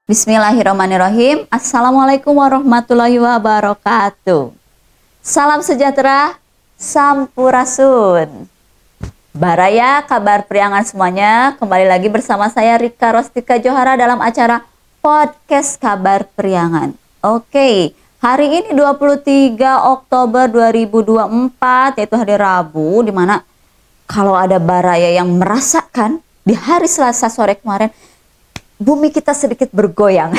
Bismillahirrahmanirrahim. Assalamualaikum warahmatullahi wabarakatuh. Salam sejahtera, sampurasun. Baraya, kabar priangan semuanya. Kembali lagi bersama saya Rika Rostika Johara dalam acara Podcast Kabar Priangan. Oke, hari ini 23 Oktober 2024, yaitu hari Rabu, dimana kalau ada baraya yang merasakan di hari Selasa sore kemarin, bumi kita sedikit bergoyang.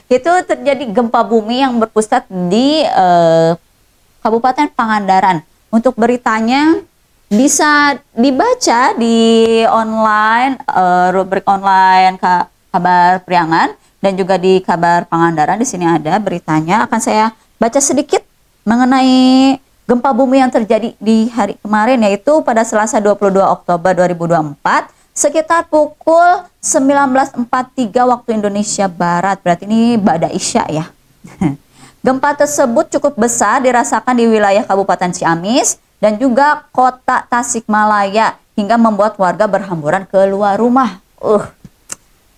Itu terjadi gempa bumi yang berpusat di Kabupaten Pangandaran. Untuk beritanya bisa dibaca di online, rubrik online kabar priangan dan juga di kabar Pangandaran. Di sini ada beritanya. Akan saya baca sedikit mengenai gempa bumi yang terjadi di hari kemarin, yaitu pada Selasa 22 Oktober 2024. Sekitar pukul 19.43 waktu Indonesia Barat, berarti ini Ba'da Isya ya. Gempa tersebut cukup besar dirasakan di wilayah Kabupaten Ciamis dan juga Kota Tasikmalaya hingga membuat warga berhamburan keluar rumah.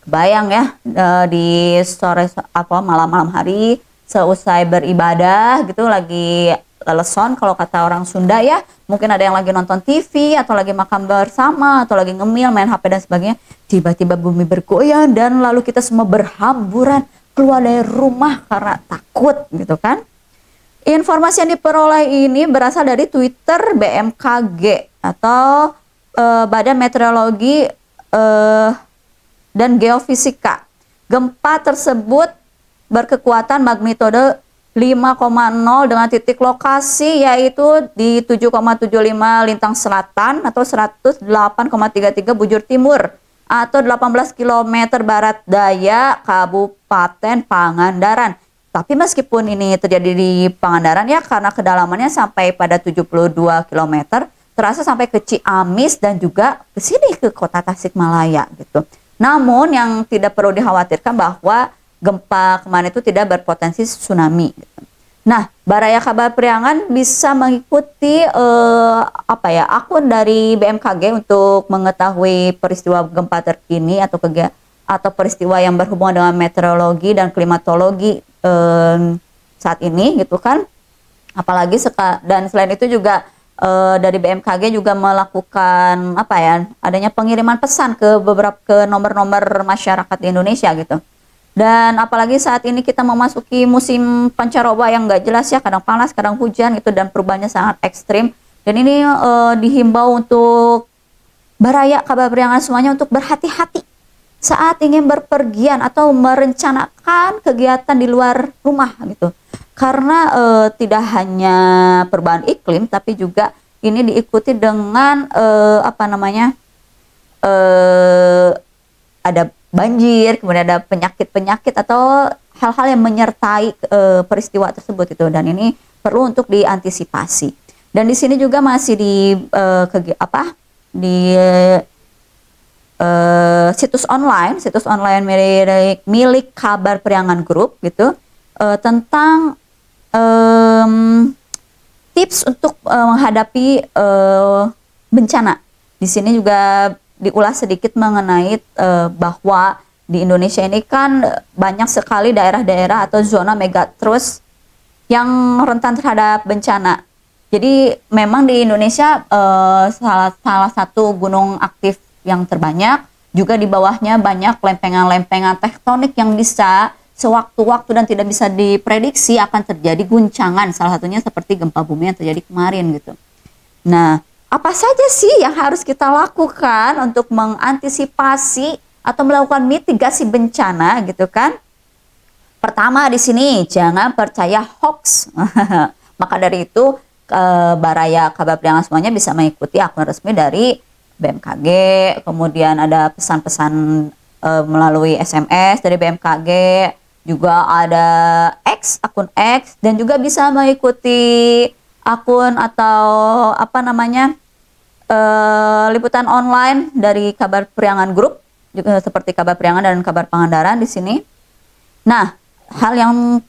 Kebayang ya, di sore malam-malam hari seusai beribadah gitu, lagi leleson kalau kata orang Sunda ya, mungkin ada yang lagi nonton TV atau lagi makan bersama atau lagi ngemil, main HP dan sebagainya, tiba-tiba bumi bergoyang dan lalu kita semua berhamburan keluar dari rumah karena takut gitu kan. Informasi yang diperoleh ini berasal dari Twitter BMKG atau Badan Meteorologi dan Geofisika. Gempa tersebut berkekuatan magnitudo 5,0 dengan titik lokasi yaitu di 7,75 Lintang Selatan atau 108,33 Bujur Timur atau 18 km barat daya Kabupaten Pangandaran. Tapi meskipun ini terjadi di Pangandaran ya, karena kedalamannya sampai pada 72 km, terasa sampai ke Ciamis dan juga ke sini ke Kota Tasikmalaya gitu. Namun yang tidak perlu dikhawatirkan bahwa gempa kemarin itu tidak berpotensi tsunami. Nah, Baraya Kabar Priangan bisa mengikuti akun dari BMKG untuk mengetahui peristiwa gempa terkini atau peristiwa yang berhubungan dengan meteorologi dan klimatologi saat ini gitu kan. Apalagi dan selain itu juga dari BMKG juga melakukan adanya pengiriman pesan ke nomor-nomor masyarakat di Indonesia gitu. Dan apalagi saat ini kita memasuki musim pancaroba yang nggak jelas ya, kadang panas, kadang hujan gitu, dan perubahannya sangat ekstrim. Dan ini dihimbau untuk Baraya Kabar Priangan semuanya untuk berhati-hati saat ingin berpergian atau merencanakan kegiatan di luar rumah gitu. Karena tidak hanya perubahan iklim, tapi juga ini diikuti dengan ada banjir, kemudian ada penyakit-penyakit atau hal-hal yang menyertai peristiwa tersebut itu, dan ini perlu untuk diantisipasi. Dan di sini juga masih situs online milik Kabar Priangan Group gitu, tentang tips untuk menghadapi bencana. Di sini juga diulas sedikit mengenai bahwa di Indonesia ini kan banyak sekali daerah-daerah atau zona megatrust yang rentan terhadap bencana. Jadi memang di Indonesia salah satu gunung aktif yang terbanyak, juga di bawahnya banyak lempengan-lempengan tektonik yang bisa sewaktu-waktu dan tidak bisa diprediksi akan terjadi guncangan, salah satunya seperti gempa bumi yang terjadi kemarin gitu. Nah, apa saja sih yang harus kita lakukan untuk mengantisipasi atau melakukan mitigasi bencana gitu kan? Pertama di sini jangan percaya hoax. Maka dari itu Baraya Kabar Priangan semuanya bisa mengikuti akun resmi dari BMKG, kemudian ada pesan-pesan melalui SMS dari BMKG, juga ada akun X, dan juga bisa mengikuti akun atau liputan online dari Kabar Priangan Group, juga seperti Kabar Priangan dan Kabar Pangandaran di sini. Nah, hal yang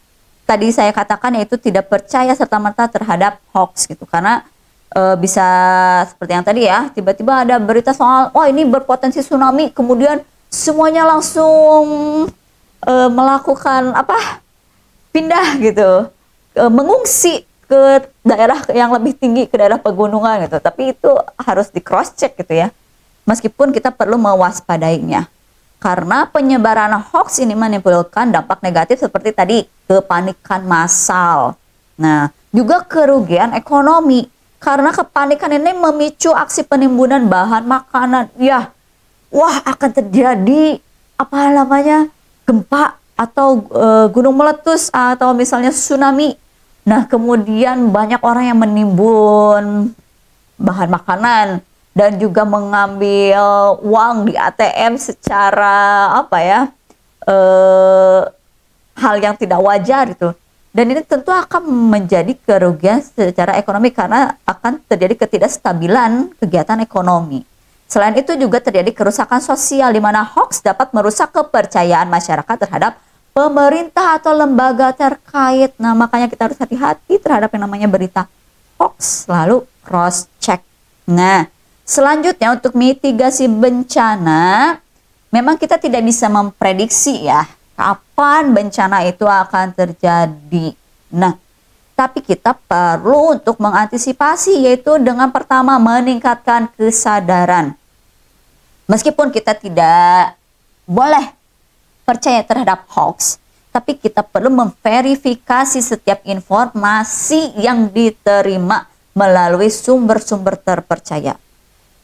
tadi saya katakan yaitu tidak percaya serta-merta terhadap hoax gitu, karena bisa seperti yang tadi ya, tiba-tiba ada berita soal ini berpotensi tsunami, kemudian semuanya langsung melakukan apa? Pindah gitu, mengungsi ke daerah yang lebih tinggi, ke daerah pegunungan gitu. Tapi itu harus di cross check gitu ya. Meskipun kita perlu mewaspadainya. Karena penyebaran hoax ini menimbulkan dampak negatif seperti tadi, kepanikan massal. Nah, juga kerugian ekonomi. Karena kepanikan ini memicu aksi penimbunan bahan makanan. Ya, wah akan terjadi apa namanya gempa atau gunung meletus atau misalnya tsunami. Nah, kemudian banyak orang yang menimbun bahan makanan dan juga mengambil uang di ATM secara apa ya, hal yang tidak wajar itu. Dan ini tentu akan menjadi kerugian secara ekonomi karena akan terjadi ketidakstabilan kegiatan ekonomi. Selain itu juga terjadi kerusakan sosial di mana hoax dapat merusak kepercayaan masyarakat terhadap pemerintah atau lembaga terkait. Nah, makanya kita harus hati-hati terhadap yang namanya berita hoax, lalu cross check. Nah, selanjutnya untuk mitigasi bencana, memang kita tidak bisa memprediksi ya kapan bencana itu akan terjadi. Nah, tapi kita perlu untuk mengantisipasi, yaitu dengan pertama meningkatkan kesadaran. Meskipun kita tidak boleh percaya terhadap hoax, tapi kita perlu memverifikasi setiap informasi yang diterima melalui sumber-sumber terpercaya.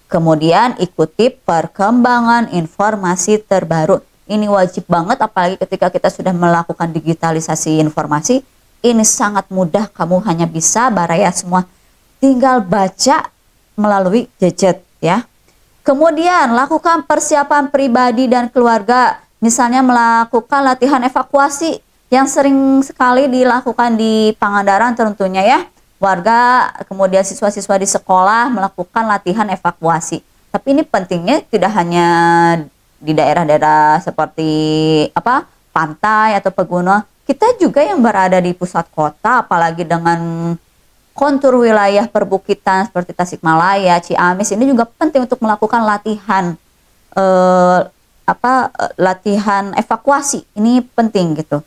Kemudian ikuti perkembangan informasi terbaru. Ini wajib banget, apalagi ketika kita sudah melakukan digitalisasi informasi. Ini sangat mudah, kamu hanya bisa baraya semua tinggal baca melalui gadget ya. Kemudian lakukan persiapan pribadi dan keluarga, misalnya melakukan latihan evakuasi yang sering sekali dilakukan di Pangandaran tentunya ya. Warga kemudian siswa-siswa di sekolah melakukan latihan evakuasi. Tapi ini pentingnya tidak hanya di daerah-daerah seperti apa pantai atau pegunungan, kita juga yang berada di pusat kota, apalagi dengan kontur wilayah perbukitan seperti Tasikmalaya, Ciamis, ini juga penting untuk melakukan latihan latihan evakuasi. Ini penting gitu,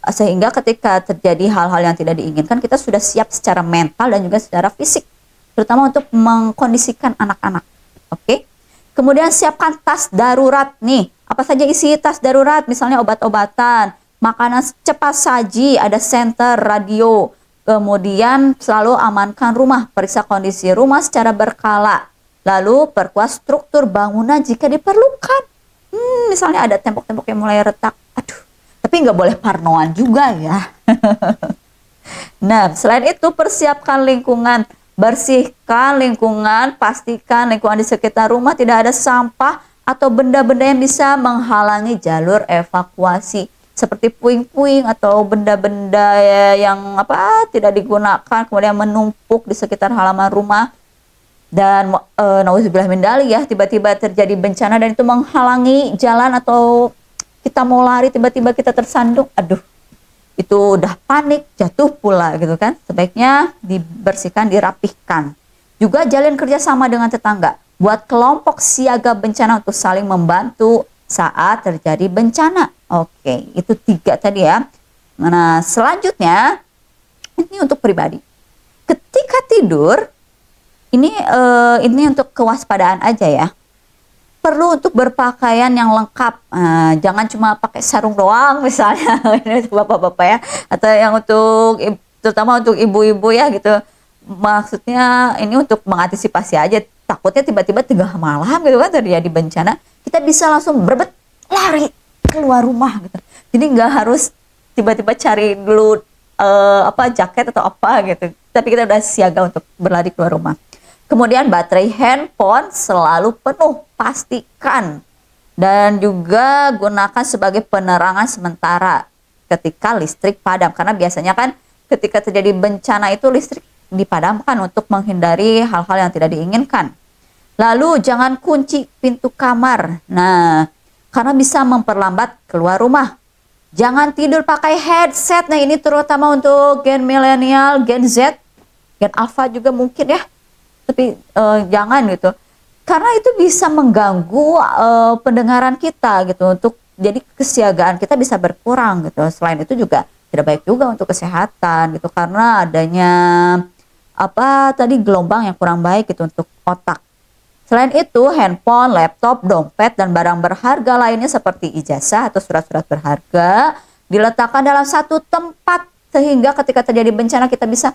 sehingga ketika terjadi hal-hal yang tidak diinginkan, kita sudah siap secara mental dan juga secara fisik, terutama untuk mengkondisikan anak-anak. Oke. Kemudian siapkan tas darurat nih. Apa saja isi tas darurat? Misalnya obat-obatan, makanan cepat saji, ada senter, radio. Kemudian selalu amankan rumah, periksa kondisi rumah secara berkala. Lalu perkuat struktur bangunan jika diperlukan. Misalnya ada tembok-tembok yang mulai retak. Aduh, tapi nggak boleh parnoan juga ya. Nah, selain itu persiapkan lingkungan. Bersihkan lingkungan, pastikan lingkungan di sekitar rumah tidak ada sampah atau benda-benda yang bisa menghalangi jalur evakuasi, seperti puing-puing atau benda-benda yang tidak digunakan kemudian menumpuk di sekitar halaman rumah. Dan nauzubillah min dzalik ya, tiba-tiba terjadi bencana dan itu menghalangi jalan atau kita mau lari tiba-tiba kita tersandung. Aduh, itu udah panik, jatuh pula gitu kan. Sebaiknya dibersihkan, dirapihkan. Juga jalin kerjasama dengan tetangga. Buat kelompok siaga bencana untuk saling membantu saat terjadi bencana. Oke, itu 3 tadi ya. Nah, selanjutnya ini untuk pribadi. Ketika tidur, ini untuk kewaspadaan aja ya. Perlu untuk berpakaian yang lengkap, jangan cuma pakai sarung doang misalnya, ini bapak-bapak ya, atau yang untuk terutama untuk ibu-ibu ya gitu. Maksudnya ini untuk mengantisipasi aja, takutnya tiba-tiba tengah malam gitu kan terjadi bencana, kita bisa langsung berbet lari keluar rumah gitu. Jadi nggak harus tiba-tiba cari dulu jaket atau apa gitu, tapi kita udah siaga untuk berlari keluar rumah. Kemudian baterai handphone selalu penuh, pastikan. Dan juga gunakan sebagai penerangan sementara ketika listrik padam. Karena biasanya kan ketika terjadi bencana itu listrik dipadamkan untuk menghindari hal-hal yang tidak diinginkan. Lalu jangan kunci pintu kamar. Nah, karena bisa memperlambat keluar rumah. Jangan tidur pakai headset. Nah, ini terutama untuk gen milenial, gen Z, gen alpha juga mungkin ya. Tapi jangan gitu, karena itu bisa mengganggu pendengaran kita gitu. Untuk jadi kesiagaan kita bisa berkurang gitu. Selain itu juga tidak baik juga untuk kesehatan gitu, karena adanya gelombang yang kurang baik gitu untuk otak. Selain itu, handphone, laptop, dompet, dan barang berharga lainnya seperti ijazah atau surat-surat berharga diletakkan dalam satu tempat sehingga ketika terjadi bencana kita bisa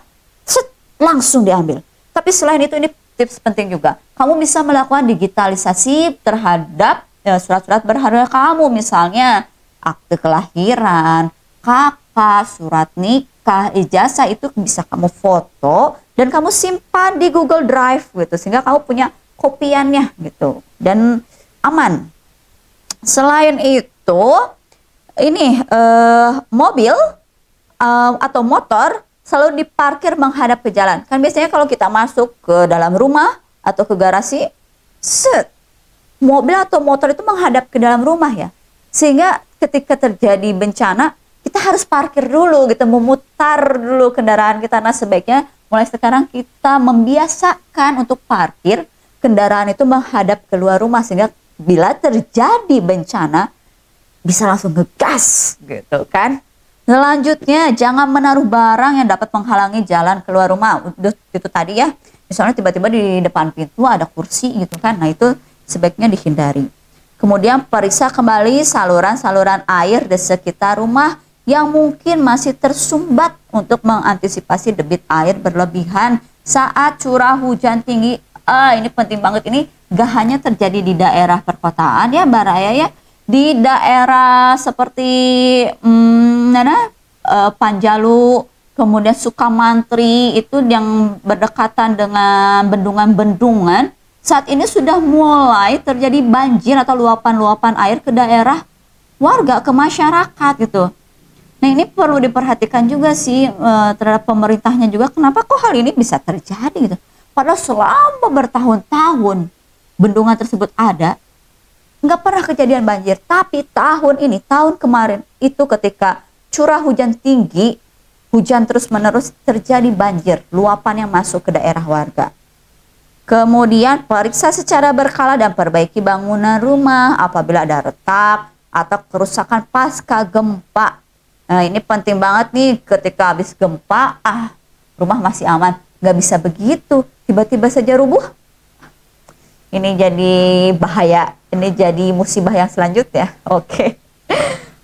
langsung diambil. Tapi selain itu, ini tips penting juga. Kamu bisa melakukan digitalisasi terhadap surat-surat berharga kamu, misalnya akte kelahiran, kakak, surat nikah, ijazah, itu bisa kamu foto dan kamu simpan di Google Drive gitu, sehingga kamu punya kopiannya gitu dan aman. Selain itu, ini mobil atau motor selalu diparkir menghadap ke jalan. Kan biasanya kalau kita masuk ke dalam rumah atau ke garasi, mobil atau motor itu menghadap ke dalam rumah ya. Sehingga ketika terjadi bencana, kita harus parkir dulu gitu, memutar dulu kendaraan kita. Nah, sebaiknya mulai sekarang kita membiasakan untuk parkir kendaraan itu menghadap keluar rumah, sehingga bila terjadi bencana bisa langsung ngegas gitu kan. Selanjutnya, jangan menaruh barang yang dapat menghalangi jalan keluar rumah. Itu tadi ya, misalnya tiba-tiba di depan pintu ada kursi gitu kan. Nah, itu sebaiknya dihindari. Kemudian periksa kembali saluran-saluran air di sekitar rumah yang mungkin masih tersumbat untuk mengantisipasi debit air berlebihan saat curah hujan tinggi. Ini penting banget, ini gak hanya terjadi di daerah perkotaan ya Mbak Raya ya, di daerah seperti Panjalu, kemudian Sukamantri, itu yang berdekatan dengan bendungan-bendungan, saat ini sudah mulai terjadi banjir atau luapan-luapan air ke daerah warga, ke masyarakat gitu. Nah, ini perlu diperhatikan juga sih terhadap pemerintahnya juga, kenapa kok hal ini bisa terjadi gitu. Padahal selama bertahun-tahun bendungan tersebut ada, nggak pernah kejadian banjir. Tapi tahun ini, tahun kemarin, itu ketika curah hujan tinggi, hujan terus-menerus, terjadi banjir, luapan yang masuk ke daerah warga. Kemudian periksa secara berkala dan perbaiki bangunan rumah apabila ada retak atau kerusakan pasca gempa. Nah, ini penting banget nih, ketika habis gempa, rumah masih aman. Nggak bisa begitu, tiba-tiba saja rubuh. Ini jadi bahaya, ini jadi musibah yang selanjutnya. Oke.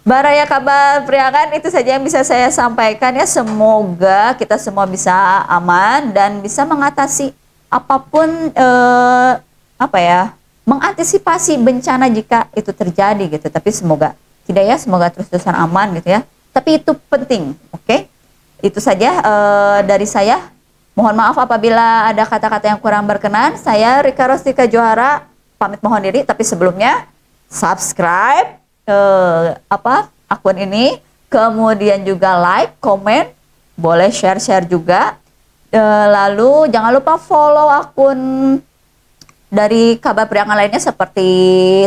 Mbak Raya, kabar priangan itu saja yang bisa saya sampaikan ya. Semoga kita semua bisa aman dan bisa mengatasi apapun mengantisipasi bencana jika itu terjadi gitu. Tapi semoga tidak ya, semoga terus-terusan aman gitu ya. Tapi itu penting, oke? Itu saja dari saya. Mohon maaf apabila ada kata-kata yang kurang berkenan. Saya Rika Rostika Johara pamit mohon diri, tapi sebelumnya subscribe akun ini, kemudian juga like, komen, boleh share juga. Lalu jangan lupa follow akun dari kabar priangan lainnya seperti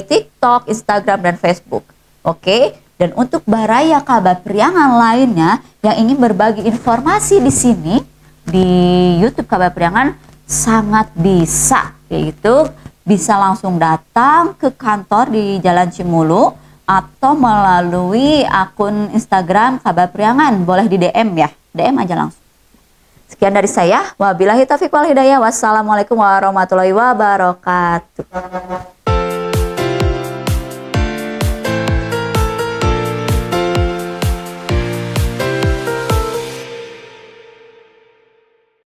TikTok, Instagram, dan Facebook. Oke? Dan untuk Baraya kabar priangan lainnya yang ingin berbagi informasi di sini, di YouTube Kabar Priangan, sangat bisa, yaitu bisa langsung datang ke kantor di Jalan Cimulu atau melalui akun Instagram Kabar Priangan. Boleh di DM ya, DM aja langsung. Sekian dari saya, wabillahi taufiq wal hidayah, wassalamualaikum warahmatullahi wabarakatuh.